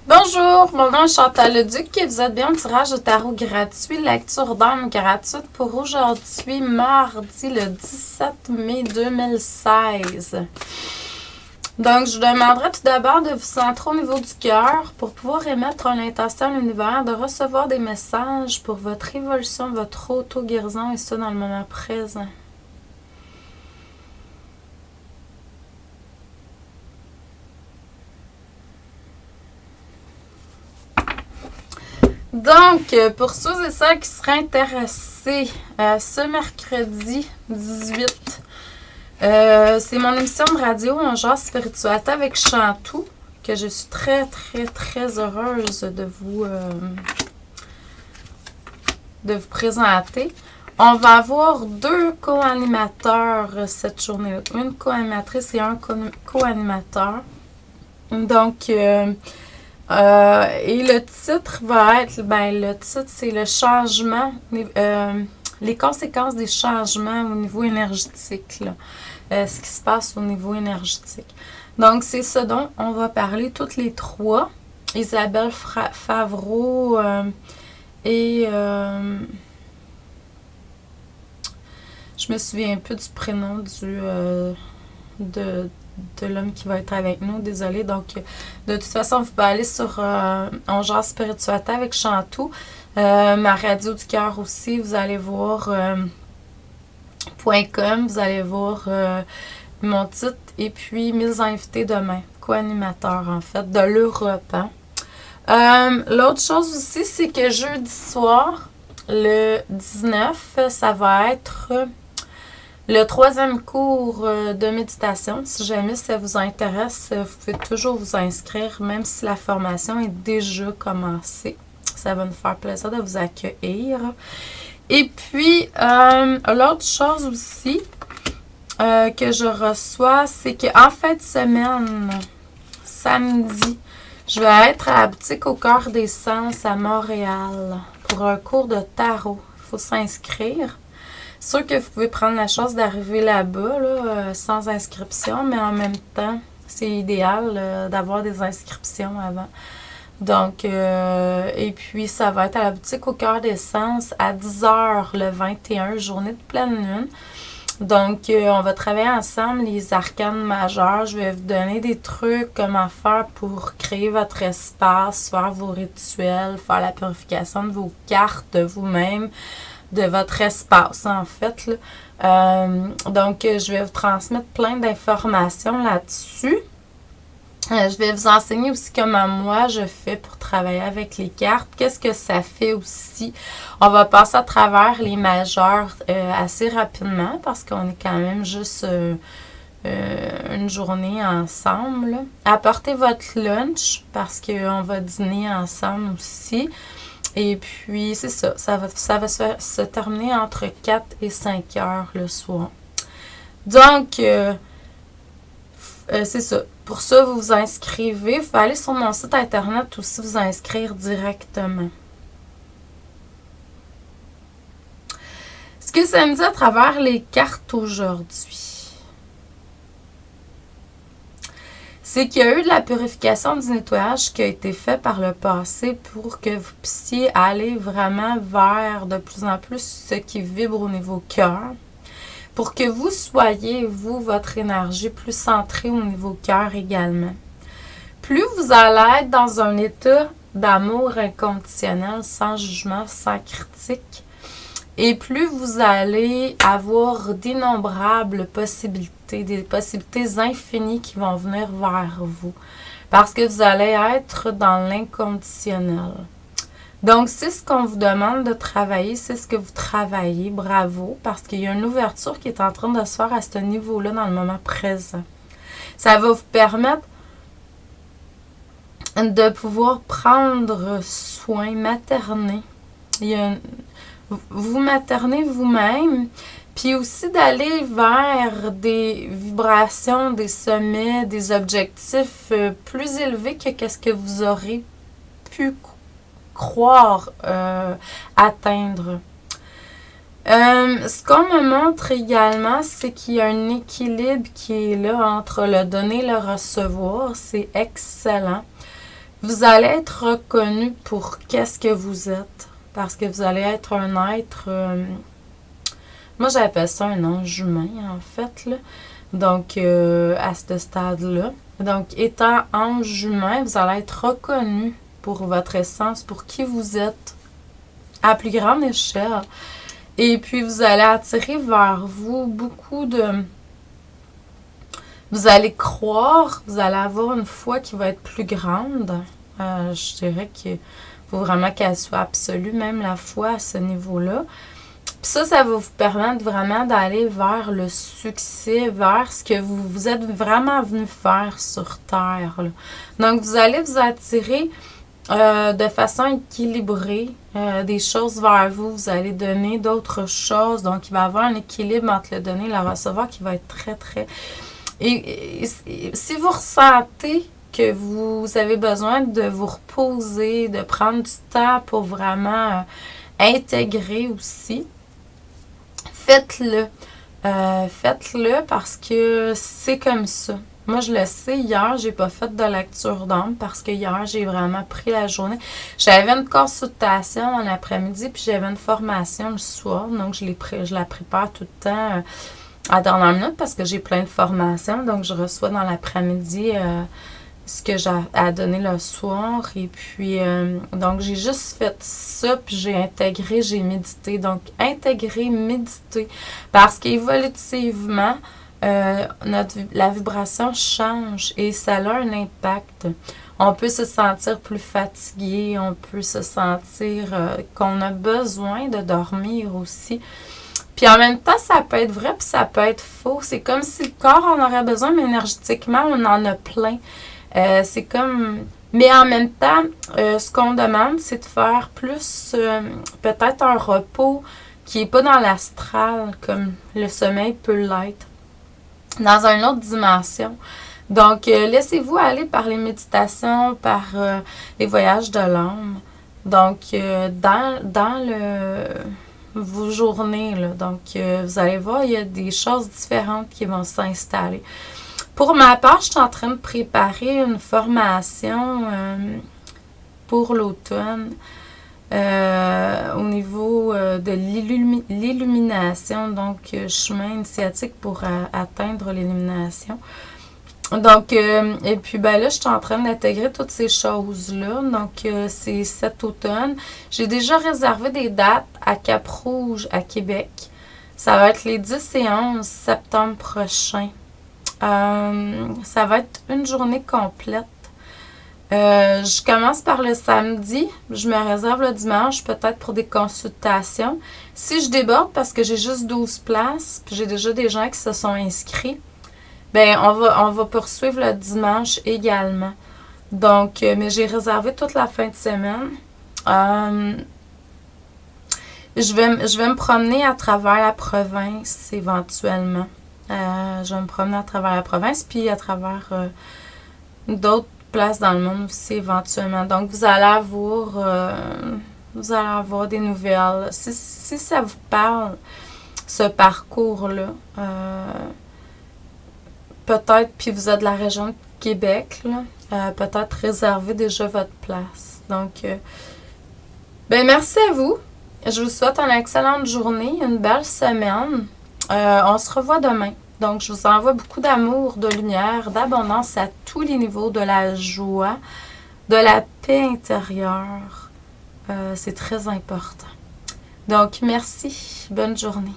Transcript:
Bonjour, mon nom est Chantal Leduc et vous êtes bien au tirage de tarot gratuit, lecture d'âme gratuite pour aujourd'hui, mardi le 17 mai 2016. Donc, je vous demanderai tout d'abord de vous centrer au niveau du cœur pour pouvoir émettre une intention à l'univers, de recevoir des messages pour votre évolution, votre auto-guérison et ça dans le moment présent. Donc, pour ceux et celles qui seraient intéressés, ce mercredi 18, c'est mon émission de radio en genre spiritualité avec Chantou, que je suis très, très, très heureuse de vous présenter. On va avoir 2 co-animateurs cette journée-là. Une co-animatrice et un co-animateur. Donc, et le titre va être, le titre c'est le changement, les conséquences des changements au niveau énergétique, là. Ce qui se passe au niveau énergétique. Donc, c'est ce dont on va parler toutes les 3. Isabelle Favreau et je me souviens un peu du prénom de l'homme qui va être avec nous, désolée. Donc, de toute façon, vous pouvez aller sur On Jase Spiritualité avec Chantou. Ma radio du cœur aussi, vous allez voir .com, vous allez voir mon titre et puis mes invités demain, co-animateurs en fait, de l'Europe. L'autre chose aussi, c'est que jeudi soir, le 19, ça va être le 3e cours de méditation. Si jamais ça vous intéresse, vous pouvez toujours vous inscrire, même si la formation est déjà commencée. Ça va nous faire plaisir de vous accueillir. Et puis, l'autre chose aussi que je reçois, c'est qu'en fin de semaine, samedi, je vais être à la boutique au Cœur des Sens à Montréal pour un cours de tarot. Il faut s'inscrire. C'est sûr que vous pouvez prendre la chance d'arriver là-bas là, sans inscription, mais en même temps, c'est idéal d'avoir des inscriptions avant. Donc, et puis ça va être à la boutique au Cœur des Sens à 10h le 21, journée de pleine lune. Donc, on va travailler ensemble les arcanes majeures. Je vais vous donner des trucs, comment faire pour créer votre espace, faire vos rituels, faire la purification de vos cartes, de vous-même, de votre espace en fait. Donc, je vais vous transmettre plein d'informations là-dessus. Je vais vous enseigner aussi comment moi je fais pour travailler avec les cartes. Qu'est-ce que ça fait aussi? On va passer à travers les majeurs assez rapidement parce qu'on est quand même juste une journée ensemble. Apportez votre lunch parce qu'on va dîner ensemble aussi. Et puis, c'est ça. Ça va se terminer entre 4 et 5 heures le soir. Donc, c'est ça. Pour ça, vous vous inscrivez. Vous pouvez aller sur mon site internet aussi vous inscrire directement. Ce que ça me dit à travers les cartes aujourd'hui, c'est qu'il y a eu de la purification du nettoyage qui a été fait par le passé pour que vous puissiez aller vraiment vers de plus en plus ce qui vibre au niveau cœur. Pour que vous soyez, vous, votre énergie plus centrée au niveau cœur également. Plus vous allez être dans un état d'amour inconditionnel, sans jugement, sans critique, et plus vous allez avoir d'innombrables possibilités, des possibilités infinies qui vont venir vers vous. Parce que vous allez être dans l'inconditionnel. Donc, c'est ce qu'on vous demande de travailler, c'est ce que vous travaillez, bravo, parce qu'il y a une ouverture qui est en train de se faire à ce niveau-là dans le moment présent. Ça va vous permettre de pouvoir prendre soin, materner. Vous maternez vous-même, puis aussi d'aller vers des vibrations, des sommets, des objectifs plus élevés que ce que vous aurez pu croire atteindre. Ce qu'on me montre également, c'est qu'il y a un équilibre qui est là entre le donner et le recevoir. C'est excellent. Vous allez être reconnu pour qu'est-ce que vous êtes. Parce que vous allez être un être... moi, j'appelle ça un ange humain, en fait, là. Donc, à ce stade-là. Donc, étant ange humain, vous allez être reconnu pour votre essence, pour qui vous êtes, à plus grande échelle. Et puis, vous allez attirer vers vous beaucoup de... Vous allez croire, vous allez avoir une foi qui va être plus grande. Je dirais qu'il faut vraiment qu'elle soit absolue, même la foi à ce niveau-là. Puis ça va vous permettre vraiment d'aller vers le succès, vers ce que vous êtes vraiment venu faire sur Terre, là. Donc, vous allez vous attirer de façon équilibrée des choses vers vous. Vous allez donner d'autres choses. Donc, il va y avoir un équilibre entre le donner et le recevoir qui va être très, très... Et si vous ressentez que vous avez besoin de vous reposer, de prendre du temps pour vraiment intégrer aussi, faites-le. Faites-le parce que c'est comme ça. Moi, je le sais, hier, j'ai pas fait de lecture d'âme parce que hier, j'ai vraiment pris la journée. J'avais une consultation en après-midi, puis j'avais une formation le soir. Donc, je la prépare tout le temps à la dernière minute parce que j'ai plein de formations. Donc, je reçois dans l'après-midi ce que j'ai à donner le soir. Et puis, donc, j'ai juste fait ça, puis j'ai intégré, j'ai médité. Donc, intégrer, méditer. Parce qu'évolutivement, la vibration change et ça a un impact. On peut se sentir plus fatigué, on peut se sentir qu'on a besoin de dormir aussi. Puis en même temps, ça peut être vrai puis ça peut être faux. C'est comme si le corps en aurait besoin, mais énergétiquement, on en a plein. C'est comme... Mais en même temps, ce qu'on demande, c'est de faire plus peut-être un repos qui n'est pas dans l'astral, comme le sommeil peut l'être, dans une autre dimension. Donc, laissez-vous aller par les méditations, par les voyages de l'âme. Donc, dans vos journées, là. Donc, vous allez voir, il y a des choses différentes qui vont s'installer. Pour ma part, je suis en train de préparer une formation pour l'automne au niveau de l'illumination, donc chemin initiatique pour atteindre l'illumination. Donc, et puis ben là, je suis en train d'intégrer toutes ces choses-là. Donc, c'est cet automne. J'ai déjà réservé des dates à Cap-Rouge, à Québec. Ça va être les 10 et 11 septembre prochain. Ça va être une journée complète. Je commence par le samedi. Je me réserve le dimanche, peut-être pour des consultations. Si je déborde, parce que j'ai juste 12 places, puis j'ai déjà des gens qui se sont inscrits, ben on va poursuivre le dimanche également. Donc, mais j'ai réservé toute la fin de semaine. Je vais me promener à travers la province éventuellement. Je vais me promener à travers la province, puis à travers d'autres places dans le monde aussi éventuellement. Donc, vous allez avoir des nouvelles. Si ça vous parle, ce parcours-là, peut-être, puis vous êtes de la région de Québec, là, peut-être réservez déjà votre place. Donc, ben merci à vous. Je vous souhaite une excellente journée, une belle semaine. On se revoit demain. Donc, je vous envoie beaucoup d'amour, de lumière, d'abondance à tous les niveaux, de la joie, de la paix intérieure. C'est très important. Donc, merci. Bonne journée.